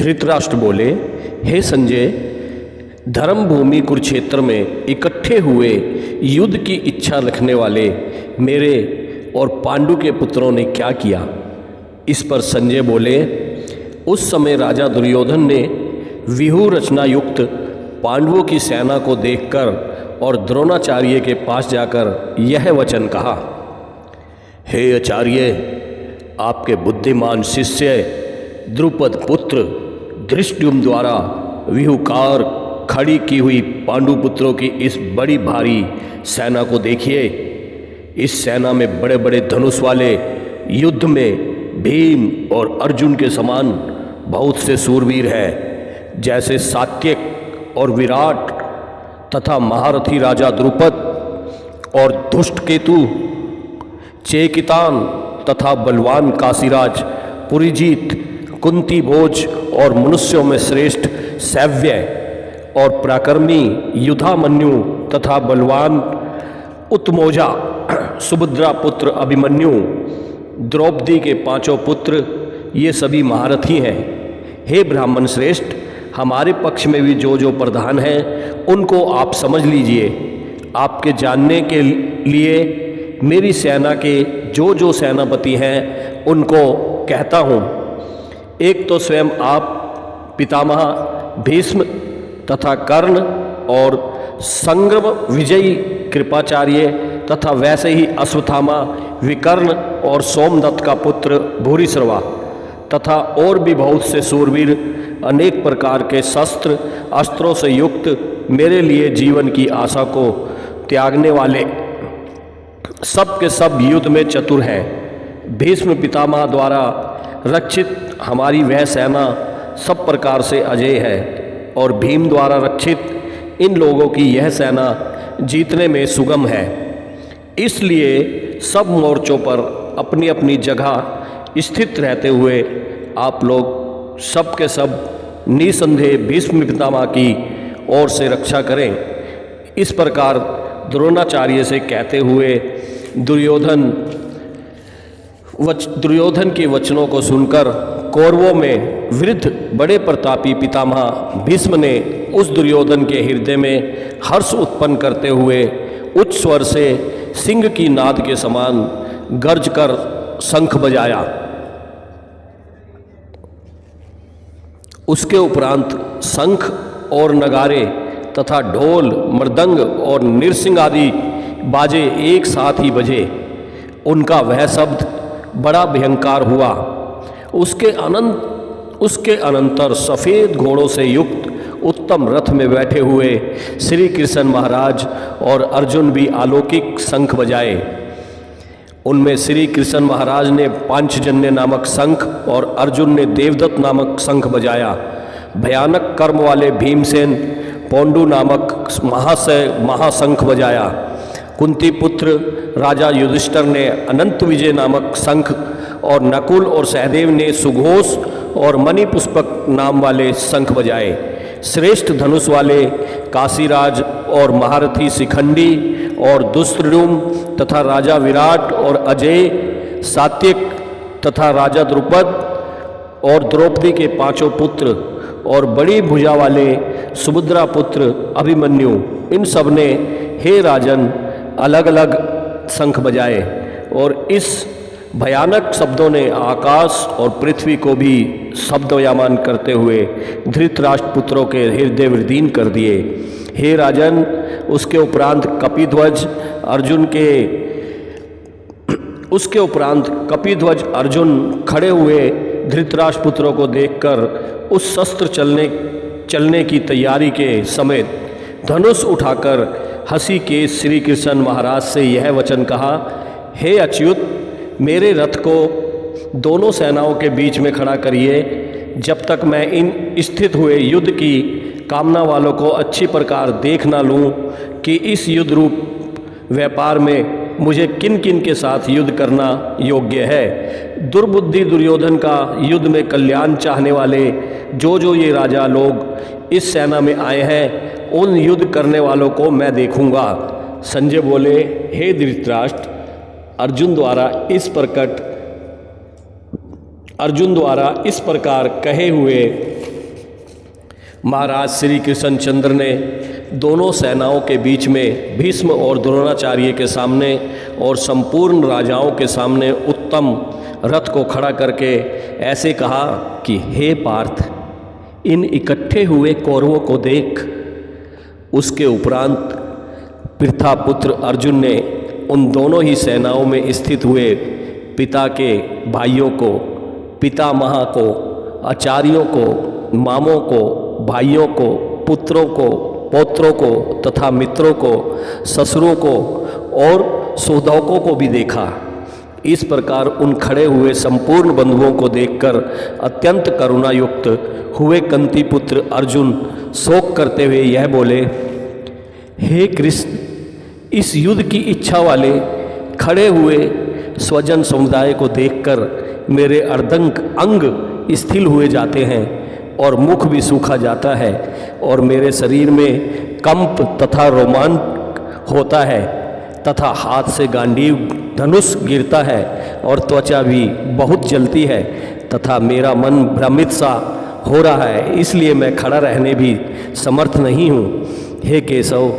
धृतराष्ट्र बोले, हे संजय, धर्म भूमि कुरुक्षेत्र में इकट्ठे हुए युद्ध की इच्छा रखने वाले मेरे और पांडु के पुत्रों ने क्या किया? इस पर संजय बोले, उस समय राजा दुर्योधन ने व्यूह रचना युक्त पांडवों की सेना को देखकर और द्रोणाचार्य के पास जाकर यह वचन कहा, हे आचार्य, आपके बुद्धिमान शिष्य द्रुपद पुत्र धृष्टद्युम्न द्वारा व्यूहकार खड़ी की हुई पांडु पुत्रों की इस बड़ी भारी सेना को देखिए। इस सेना में बड़े बड़े धनुष वाले, युद्ध में भीम और अर्जुन के समान बहुत से सूरवीर हैं, जैसे सात्यक और विराट तथा महारथी राजा द्रुपद और धृष्टकेतु, चेकितान तथा बलवान काशीराज, पुरीजीत, कुंती भोज और मनुष्यों में श्रेष्ठ सैव्य और पराक्रमी युधामन्यु तथा बलवान उत्तमौजा, सुभद्रा पुत्र अभिमन्यु, द्रौपदी के पांचों पुत्र, ये सभी महारथी हैं। हे ब्राह्मण श्रेष्ठ, हमारे पक्ष में भी जो जो प्रधान हैं उनको आप समझ लीजिए। आपके जानने के लिए मेरी सेना के जो जो सेनापति हैं उनको कहता हूँ। एक तो स्वयं आप पितामह भीष्म तथा कर्ण और संग्रम विजयी कृपाचार्य तथा वैसे ही अश्वत्थामा, विकर्ण और सोमदत्त का पुत्र भूरिश्रवा तथा और भी बहुत से सूरवीर अनेक प्रकार के शस्त्र अस्त्रों से युक्त मेरे लिए जीवन की आशा को त्यागने वाले सब के सब युद्ध में चतुर हैं। भीष्म पितामह द्वारा रक्षित हमारी वह सेना सब प्रकार से अजेय है और भीम द्वारा रक्षित इन लोगों की यह सेना जीतने में सुगम है। इसलिए सब मोर्चों पर अपनी अपनी जगह स्थित रहते हुए आप लोग सब के सब निसंदेह भीष्म पितामह की ओर से रक्षा करें। इस प्रकार द्रोणाचार्य से कहते हुए दुर्योधन के वचनों को सुनकर कौरवों में वृद्ध बड़े प्रतापी पितामह भीष्म ने उस दुर्योधन के हृदय में हर्ष उत्पन्न करते हुए उच्च स्वर से सिंह की नाद के समान गर्ज कर शंख बजाया। उसके उपरांत शंख और नगारे तथा ढोल, मृदंग और नृसिंग आदि बाजे एक साथ ही बजे। उनका वह शब्द बड़ा भयंकर हुआ। उसके अनंतर सफ़ेद घोड़ों से युक्त उत्तम रथ में बैठे हुए श्री कृष्ण महाराज और अर्जुन भी अलौकिक शंख बजाए। उनमें श्री कृष्ण महाराज ने पांचजन्य नामक शंख और अर्जुन ने देवदत्त नामक शंख बजाया। भयानक कर्म वाले भीमसेन पौंडु नामक महाशंख बजाया। कुंती पुत्र राजा युधिष्ठिर ने अनंत विजय नामक शंख और नकुल और सहदेव ने सुघोष और मणि पुष्पक नाम वाले शंख बजाए। श्रेष्ठ धनुष वाले काशीराज और महारथी शिखंडी और दुष्टद्युम्न तथा राजा विराट और अजय, सात्यक तथा राजा द्रुपद और द्रौपदी के पांचों पुत्र और बड़ी भुजा वाले सुभद्रा पुत्र अभिमन्यु, इन सब ने हे राजन अलग अलग शंख बजाए और इस भयानक शब्दों ने आकाश और पृथ्वी को भी शब्दयमान करते हुए धृतराष्ट्र पुत्रों के हृदय विदीर्ण कर दिए। हे राजन, उसके उपरांत कपिध्वज अर्जुन खड़े हुए धृतराष्ट्र पुत्रों को देखकर उस शस्त्र चलने की तैयारी के समय धनुष उठाकर हंसी के श्री कृष्ण महाराज से यह वचन कहा, हे अच्युत, मेरे रथ को दोनों सेनाओं के बीच में खड़ा करिए, जब तक मैं इन स्थित हुए युद्ध की कामना वालों को अच्छी प्रकार देख ना लूँ कि इस युद्ध रूप व्यापार में मुझे किन किन के साथ युद्ध करना योग्य है। दुर्बुद्धि दुर्योधन का युद्ध में कल्याण चाहने वाले जो जो ये राजा लोग इस सेना में आए हैं, उन युद्ध करने वालों को मैं देखूंगा। संजय बोले, हे धृतराष्ट्र, अर्जुन द्वारा इस प्रकार कहे हुए महाराज श्री कृष्णचंद्र ने दोनों सेनाओं के बीच में भीष्म और द्रोणाचार्य के सामने और संपूर्ण राजाओं के सामने उत्तम रथ को खड़ा करके ऐसे कहा कि हे पार्थ, इन इकट्ठे हुए कौरवों को देख। उसके उपरांत पृथापुत्र अर्जुन ने उन दोनों ही सेनाओं में स्थित हुए पिता के भाइयों को, पितामह को, आचार्यों को, मामों को, भाइयों को, पुत्रों को, पौत्रों को तथा मित्रों को, ससुरों को और सौदाकों को भी देखा। इस प्रकार उन खड़े हुए संपूर्ण बंधुओं को देखकर अत्यंत करुणायुक्त हुए कंती पुत्र अर्जुन शोक करते हुए यह बोले, हे कृष्ण, इस युद्ध की इच्छा वाले खड़े हुए स्वजन समुदाय को देखकर मेरे अर्धंग अंग स्थिर हुए जाते हैं और मुख भी सूखा जाता है और मेरे शरीर में कंप तथा रोमांच होता है तथा हाथ से गांडीव धनुष गिरता है और त्वचा भी बहुत जलती है तथा मेरा मन भ्रमित सा हो रहा है, इसलिए मैं खड़ा रहने भी समर्थ नहीं हूँ। हे केशव,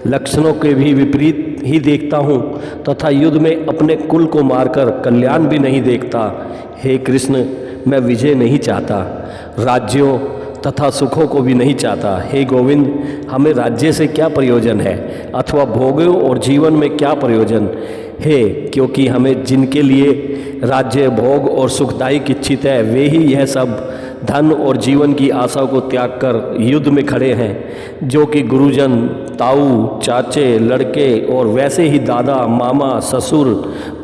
लक्षणों के भी विपरीत ही देखता हूँ तथा युद्ध में अपने कुल को मारकर कल्याण भी नहीं देखता। हे कृष्ण, मैं विजय नहीं चाहता, राज्यों तथा सुखों को भी नहीं चाहता। हे गोविंद, हमें राज्य से क्या प्रयोजन है अथवा भोगों और जीवन में क्या प्रयोजन है, क्योंकि हमें जिनके लिए राज्य, भोग और सुखदायक इच्छित है वे ही यह सब धन और जीवन की आशा को त्याग कर युद्ध में खड़े हैं, जो कि गुरुजन, ताऊ, चाचे, लड़के और वैसे ही दादा, मामा, ससुर,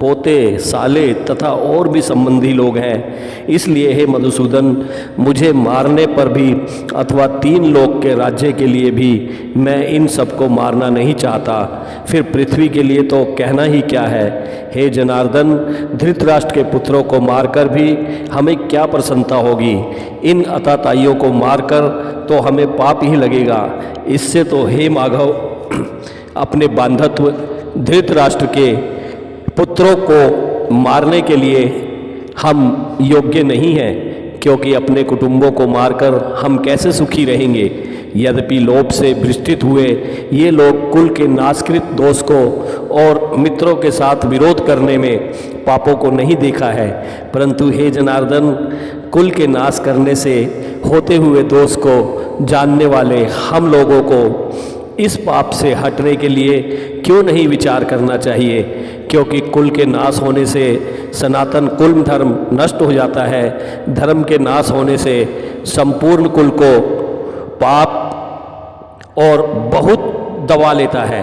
पोते, साले तथा और भी संबंधी लोग हैं। इसलिए हे मधुसूदन, मुझे मारने पर भी अथवा 3 लोक के राज्य के लिए भी मैं इन सबको मारना नहीं चाहता। फिर पृथ्वी के लिए तो कहना ही क्या है। हे जनार्दन, धृतराष्ट्र के पुत्रों को मारकर भी हमें क्या प्रसन्नता होगी, इन अताताइयों को मारकर तो हमें पाप ही लगेगा। इससे तो हे माधव, अपने बांधत्व धृतराष्ट्र के पुत्रों को मारने के लिए हम योग्य नहीं हैं, क्योंकि अपने कुटुंबों को मारकर हम कैसे सुखी रहेंगे। यद्यपि लोभ से भ्रष्टित हुए ये लोग कुल के नाशकृत दोष को और मित्रों के साथ विरोध करने में पापों को नहीं देखा है, परंतु हे जनार्दन, कुल के नाश करने से होते हुए दोष को जानने वाले हम लोगों को इस पाप से हटने के लिए क्यों नहीं विचार करना चाहिए, क्योंकि कुल के नाश होने से सनातन कुल धर्म नष्ट हो जाता है। धर्म के नाश होने से संपूर्ण कुल को पाप और बहुत दबा लेता है।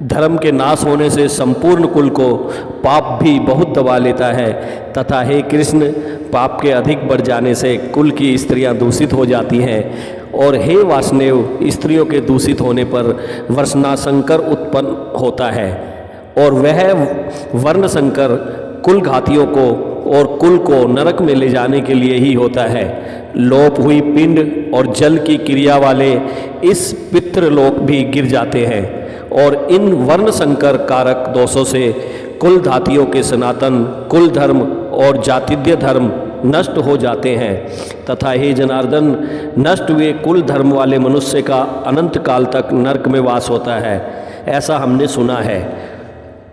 धर्म के नाश होने से संपूर्ण कुल को पाप भी बहुत दबा लेता है तथा हे कृष्ण, पाप के अधिक बढ़ जाने से कुल की स्त्रियां दूषित हो जाती हैं और हे वासुदेव, स्त्रियों के दूषित होने पर वर्णसंकर उत्पन्न होता है और वह वर्णसंकर कुल घातियों को और कुल को नरक में ले जाने के लिए ही होता है। लोप हुई पिंड और जल की क्रिया वाले इस पितृलोक भी गिर जाते हैं और इन वर्ण संकर कारक दोषों से कुल धातियों के सनातन कुल धर्म और जातीय धर्म नष्ट हो जाते हैं तथा हे जनार्दन, नष्ट हुए कुल धर्म वाले मनुष्य का अनंत काल तक नरक में वास होता है, ऐसा हमने सुना है।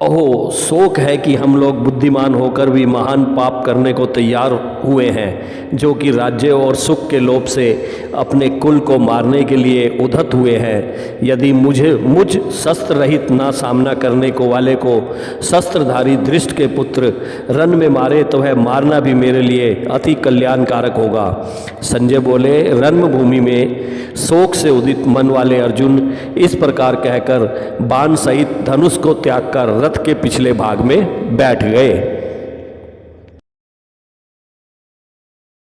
ओहो, शोक है कि हम लोग बुद्धिमान होकर भी महान पाप करने को तैयार हुए हैं, जो कि राज्य और सुख के लोभ से अपने कुल को मारने के लिए उद्धत हुए हैं। यदि मुझ शस्त्र रहित ना सामना करने को वाले को शस्त्रधारी धृष्ट के पुत्र रण में मारे तो वह मारना भी मेरे लिए अति कल्याणकारक होगा। संजय बोले, रणभूमि में शोक से उदित मन वाले अर्जुन इस प्रकार कहकर बाण सहित धनुष को त्याग कर रथ के पिछले भाग में बैठ गए।